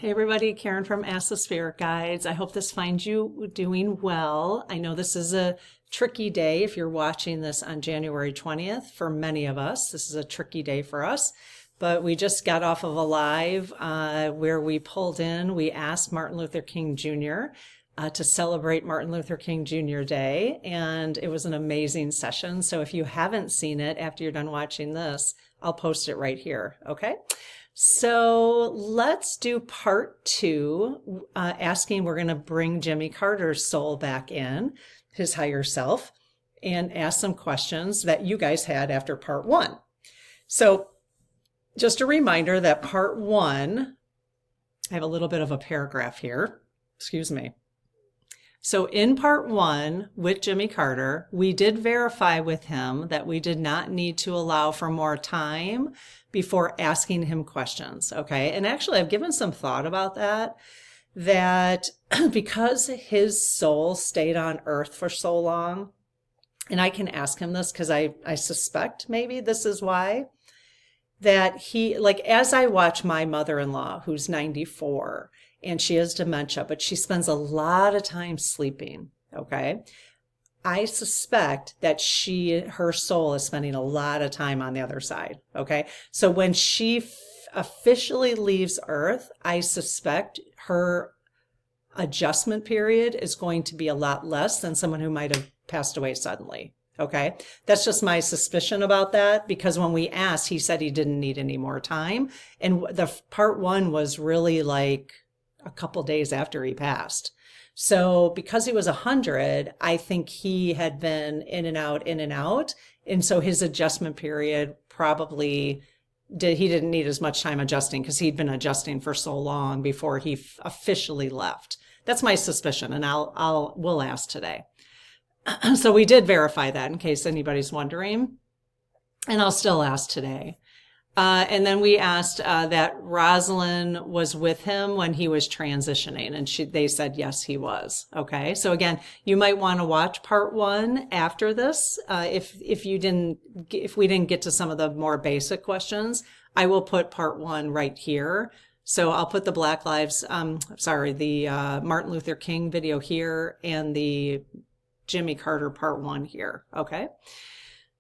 Hey everybody, Karen from Ask the Spirit Guides. I hope this finds you doing well. I know this is a tricky day if you're watching this on January 20th. For many of us, this is a tricky day for us. But we just got off of a live where we asked Martin Luther King Jr. To celebrate Martin Luther King Jr. Day. And it was an amazing session. So if you haven't seen it after you're done watching this, I'll post it right here, okay? So let's do part two, we're going to bring Jimmy Carter's soul back in, his higher self, and ask some questions that you guys had after part one. So just a reminder that part one, I have a little bit of a paragraph here, excuse me. So in part one with Jimmy Carter, we did verify with him that we did not need to allow for more time before asking him questions, okay? And actually, I've given some thought about that because his soul stayed on Earth for so long, and I can ask him this because I suspect maybe this is why, that he, like as I watch my mother-in-law, who's 94, and she has dementia, but she spends a lot of time sleeping, okay? I suspect that her soul is spending a lot of time on the other side, okay? So when she officially leaves Earth, I suspect her adjustment period is going to be a lot less than someone who might have passed away suddenly, okay? That's just my suspicion about that, because when we asked, he said he didn't need any more time. And the part one was really like a couple days after he passed. So because he was 100, I think he had been in and out, in and out. And so his adjustment period he didn't need as much time adjusting because he'd been adjusting for so long before he officially left. That's my suspicion, and we'll ask today. So we did verify that in case anybody's wondering, and I'll still ask today. And then we asked that Rosalind was with him when he was transitioning, and they said yes, he was. Okay, so again, you might want to watch part one after this. If we didn't get to some of the more basic questions, I will put part one right here. So I'll put the the Martin Luther King video here and the Jimmy Carter part one here. Okay.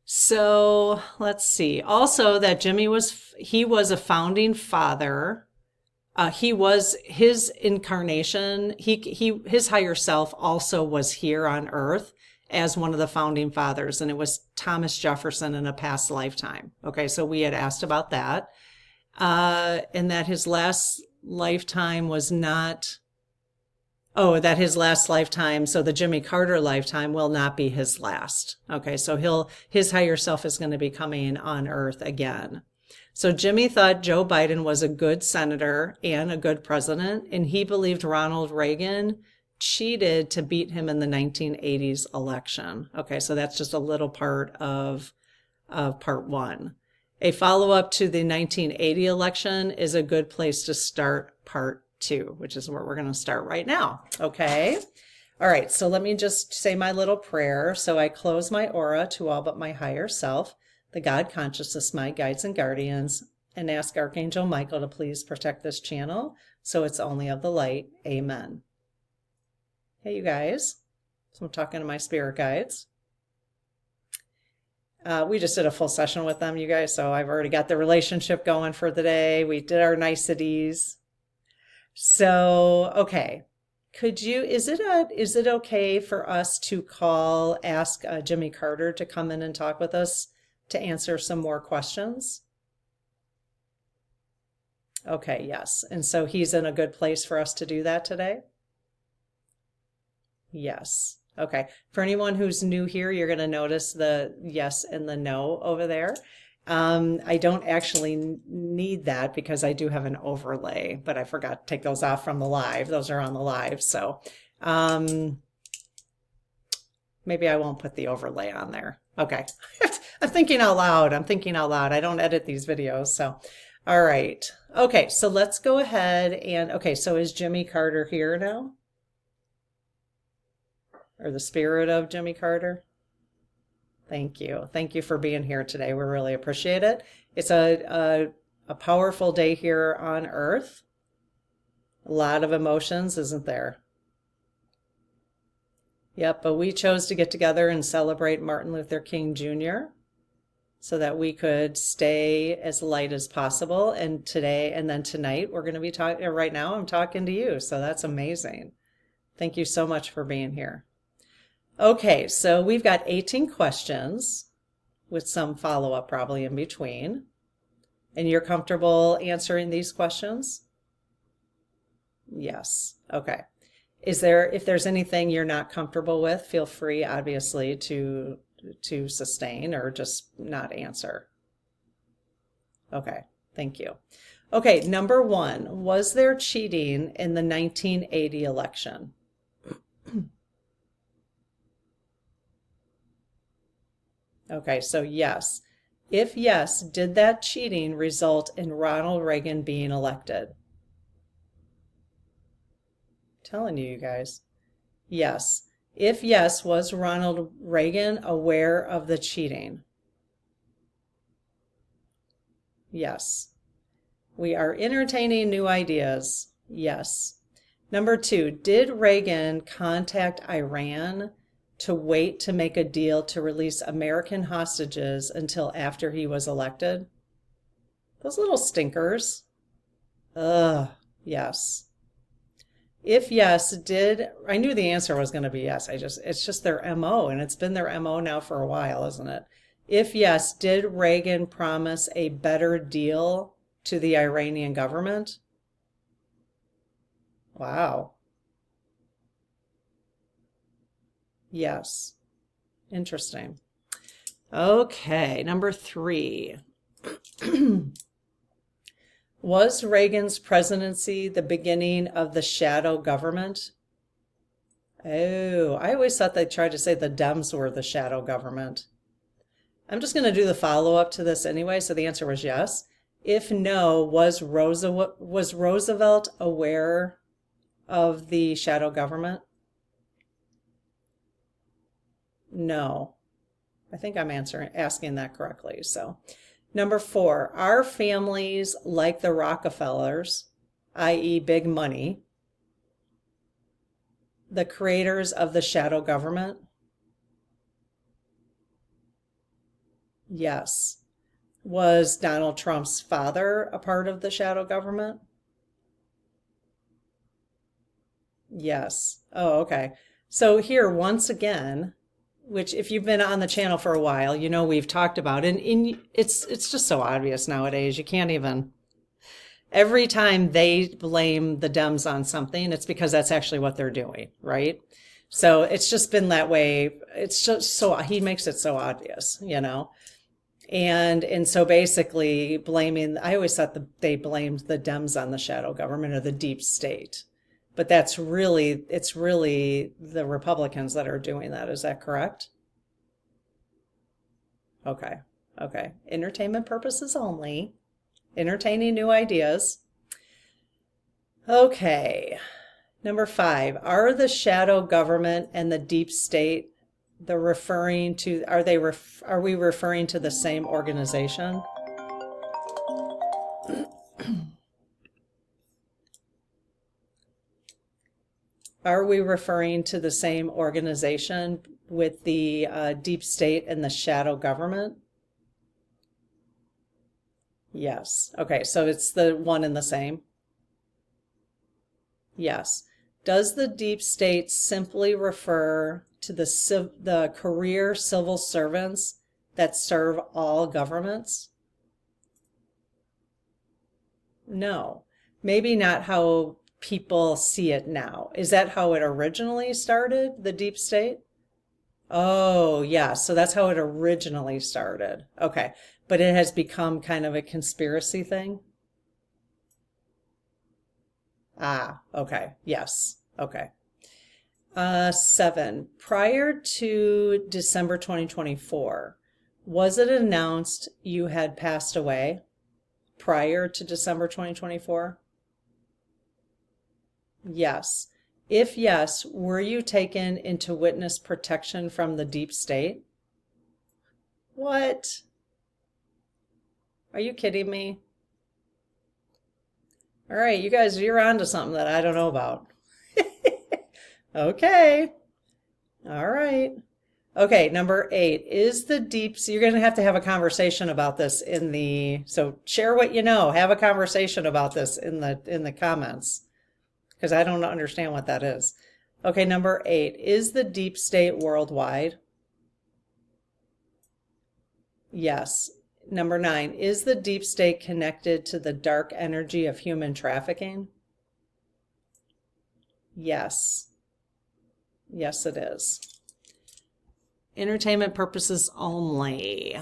So let's see. Also, that Jimmy was a founding father. His incarnation. His higher self also was here on Earth as one of the founding fathers, and it was Thomas Jefferson in a past lifetime. Okay, so we had asked about that, and that his last lifetime was not. Oh, that his last lifetime, so the Jimmy Carter lifetime will not be his last. Okay, so his higher self is going to be coming on Earth again. So Jimmy thought Joe Biden was a good senator and a good president, and he believed Ronald Reagan cheated to beat him in the 1980s election. Okay, so that's just a little part of part one. A follow-up to the 1980 election is a good place to start part two, which is where we're going to start right now. Okay. All right. So let me just say my little prayer. So I close my aura to all but my higher self, the God consciousness, my guides and guardians, and ask Archangel Michael to please protect this channel so it's only of the light. Amen. Hey, you guys. So I'm talking to my spirit guides. We just did a full session with them, you guys. So I've already got the relationship going for the day. We did our niceties. So, okay, is it okay for us to ask Jimmy Carter to come in and talk with us to answer some more questions? Okay, yes. And so he's in a good place for us to do that today? Yes. Okay. For anyone who's new here, you're going to notice the yes and the no over there. I don't actually need that because I do have an overlay, but I forgot to take those off from the live. Those are on the live. So maybe I won't put the overlay on there. Okay. I'm thinking out loud. I don't edit these videos. So, all right. Okay. So let's go ahead and, okay. So is Jimmy Carter here now? Or the spirit of Jimmy Carter? Thank you. Thank you for being here today. We really appreciate it. It's a powerful day here on Earth. A lot of emotions, isn't there? Yep, but we chose to get together and celebrate Martin Luther King Jr. so that we could stay as light as possible. And today, and then tonight, we're going to be talking, right now, I'm talking to you. So that's amazing. Thank you so much for being here. Okay, so we've got 18 questions with some follow-up probably in between. And you're comfortable answering these questions? Yes. Okay. If there's anything you're not comfortable with, feel free, obviously, to sustain or just not answer. Okay. Thank you. Okay. Number 1, was there cheating in the 1980 election? Okay. So yes. If yes, did that cheating result in Ronald Reagan being elected? Telling you guys. Yes. If yes, was Ronald Reagan aware of the cheating? Yes. We are entertaining new ideas. Yes. Number 2, did Reagan contact Iran to wait to make a deal to release American hostages until after he was elected? Those little stinkers. Ugh, yes. If yes, I knew the answer was going to be yes. It's just their MO, and it's been their MO now for a while, isn't it? If yes, did Reagan promise a better deal to the Iranian government? Wow. Yes. Interesting. Okay, number 3. Was Reagan's presidency the beginning of the shadow government? Oh, I always thought they tried to say the Dems were the shadow government. I'm just going to do the follow-up to this anyway, so the answer was yes. If no, was Roosevelt aware of the shadow government? No. I think I'm asking that correctly. So, number 4, are families like the Rockefellers, i.e. big money, the creators of the shadow government? Yes. Was Donald Trump's father a part of the shadow government? Yes. Oh, okay. So here, once again, which if you've been on the channel for a while, you know we've talked about, and it's just so obvious nowadays. You can't even, every time they blame the Dems on something, it's because that's actually what they're doing, right? So it's just been that way. It's just so, he makes it so obvious, you know? And so basically blaming, I always thought they blamed the Dems on the shadow government or the deep state. But it's really the Republicans that are doing that. Is that correct? Okay. Okay. Entertainment purposes only. Entertaining new ideas. Okay. Number 5, are the shadow government and the deep state are we referring to the same organization? Are we referring to the same organization with the deep state and the shadow government? Yes. Okay, so it's the one and the same? Yes. Does the deep state simply refer to the career civil servants that serve all governments? No. Maybe not how people see it now. Is that how it originally started, the deep state? Oh, yeah. So that's how it originally started. Okay. But it has become kind of a conspiracy thing? Ah, okay. Yes. Okay. 7, prior to December 2024, was it announced you had passed away prior to December 2024? Yes. If yes, were you taken into witness protection from the deep state? What? Are you kidding me? All right, you guys, you're on to something that I don't know about. Okay. All right. Okay, number 8 is the deep sea. You're going to have a conversation about this so share what you know. Have a conversation about this in the comments because I don't understand what that is. Okay, number 8, is the deep state worldwide? Yes. Number 9, is the deep state connected to the dark energy of human trafficking? Yes. Yes, it is. Entertainment purposes only.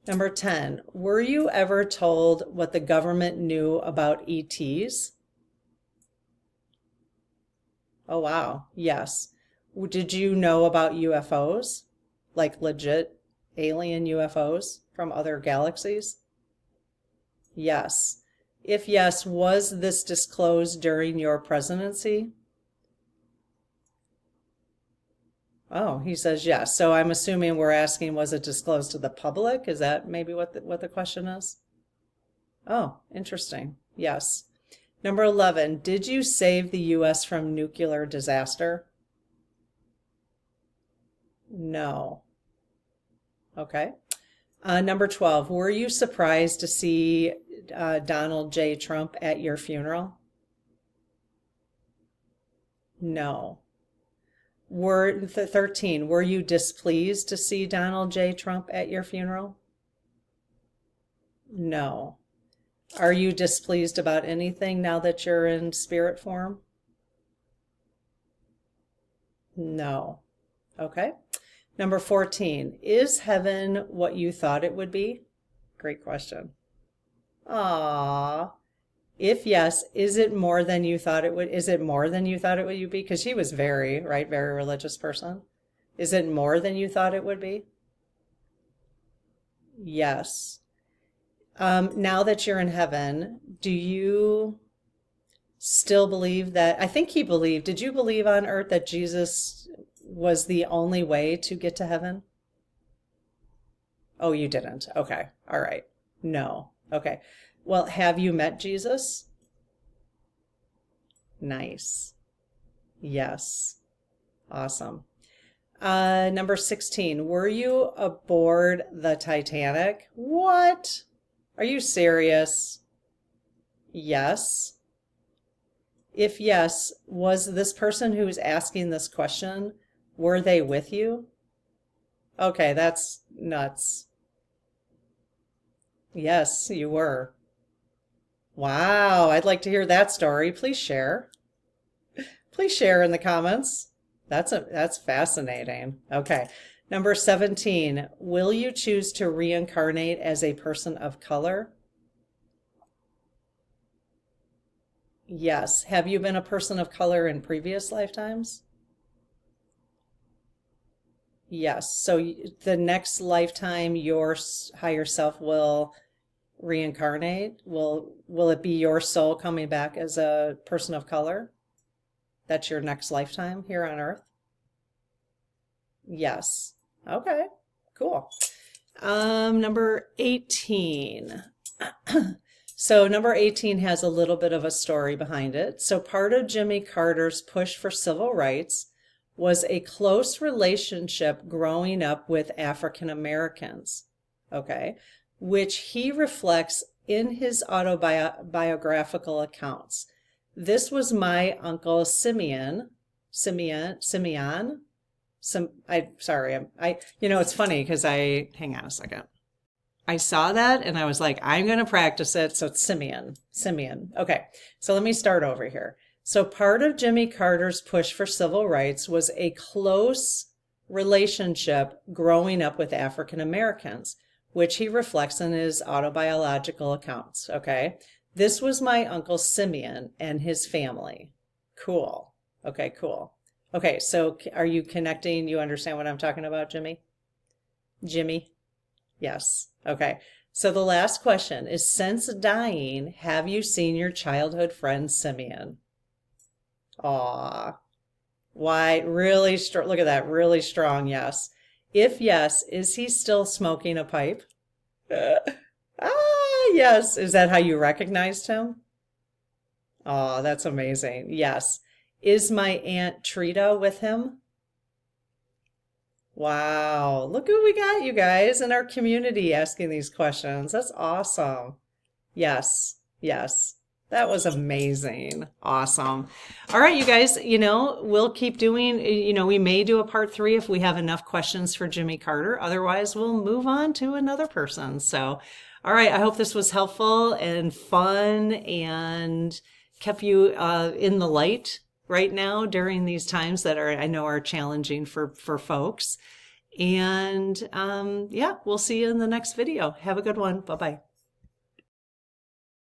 Number 10, were you ever told what the government knew about ETs? Oh, wow. Yes. Did you know about UFOs? Like legit alien UFOs from other galaxies? Yes. If yes, was this disclosed during your presidency? Oh, he says yes. So I'm assuming we're asking, was it disclosed to the public? Is that maybe what the question is? Oh, interesting. Yes. Number 11, did you save the U.S. from nuclear disaster? No. Okay. Number 12, were you surprised to see Donald J. Trump at your funeral? No. 13, were you displeased to see Donald J. Trump at your funeral? No. Are you displeased about anything now that you're in spirit form? No. Okay. Number 14, is heaven what you thought it would be? Great question. Aww. If yes, is it more than you thought it would? Is it more than you thought it would be? Because she was very religious person. Is it more than you thought it would be? Yes. Now that you're in heaven, do you still believe that? I think he believed. Did you believe on earth that Jesus was the only way to get to heaven? Oh, you didn't. Okay. All right. No. Okay. Well, have you met Jesus? Nice. Yes. Awesome. Number 16, were you aboard the Titanic? What? Are you serious? Yes. If yes, was this person who is asking this question, were they with you? Okay, that's nuts. Yes, you were. Wow, I'd like to hear that story. Please share. Please share in the comments. That's fascinating. Okay. Number 17, will you choose to reincarnate as a person of color? Yes. Have you been a person of color in previous lifetimes? Yes. So the next lifetime, your higher self will reincarnate. Will it be your soul coming back as a person of color? That's your next lifetime here on Earth? Yes. Okay, cool. Number 18. So number 18 has a little bit of a story behind it. So part of Jimmy Carter's push for civil rights was a close relationship growing up with African Americans, okay, which he reflects in his autobiographical accounts. This was my uncle Simeon. It's funny because hang on a second. I saw that and I was like, I'm going to practice it. So it's Simeon. Okay. So let me start over here. So part of Jimmy Carter's push for civil rights was a close relationship growing up with African Americans, which he reflects in his autobiographical accounts. Okay. This was my uncle Simeon and his family. Cool. Okay, cool. Okay, so are you connecting? You understand what I'm talking about, Jimmy? Jimmy? Yes. Okay. So the last question is, since dying, have you seen your childhood friend Simeon? Aw. Why? Really strong. Look at that. Really strong. Yes. If yes, is he still smoking a pipe? Yes. Is that how you recognized him? Oh, that's amazing. Yes. Is my Aunt Trita with him? Wow. Look who we got, you guys, in our community asking these questions. That's awesome. Yes. Yes. That was amazing. Awesome. All right, you guys, we'll keep doing, we may do a part three if we have enough questions for Jimmy Carter. Otherwise, we'll move on to another person. So, all right, I hope this was helpful and fun and kept you in the light right now during these times that I know are challenging for folks. And yeah, we'll see you in the next video. Have a good one. Bye-bye.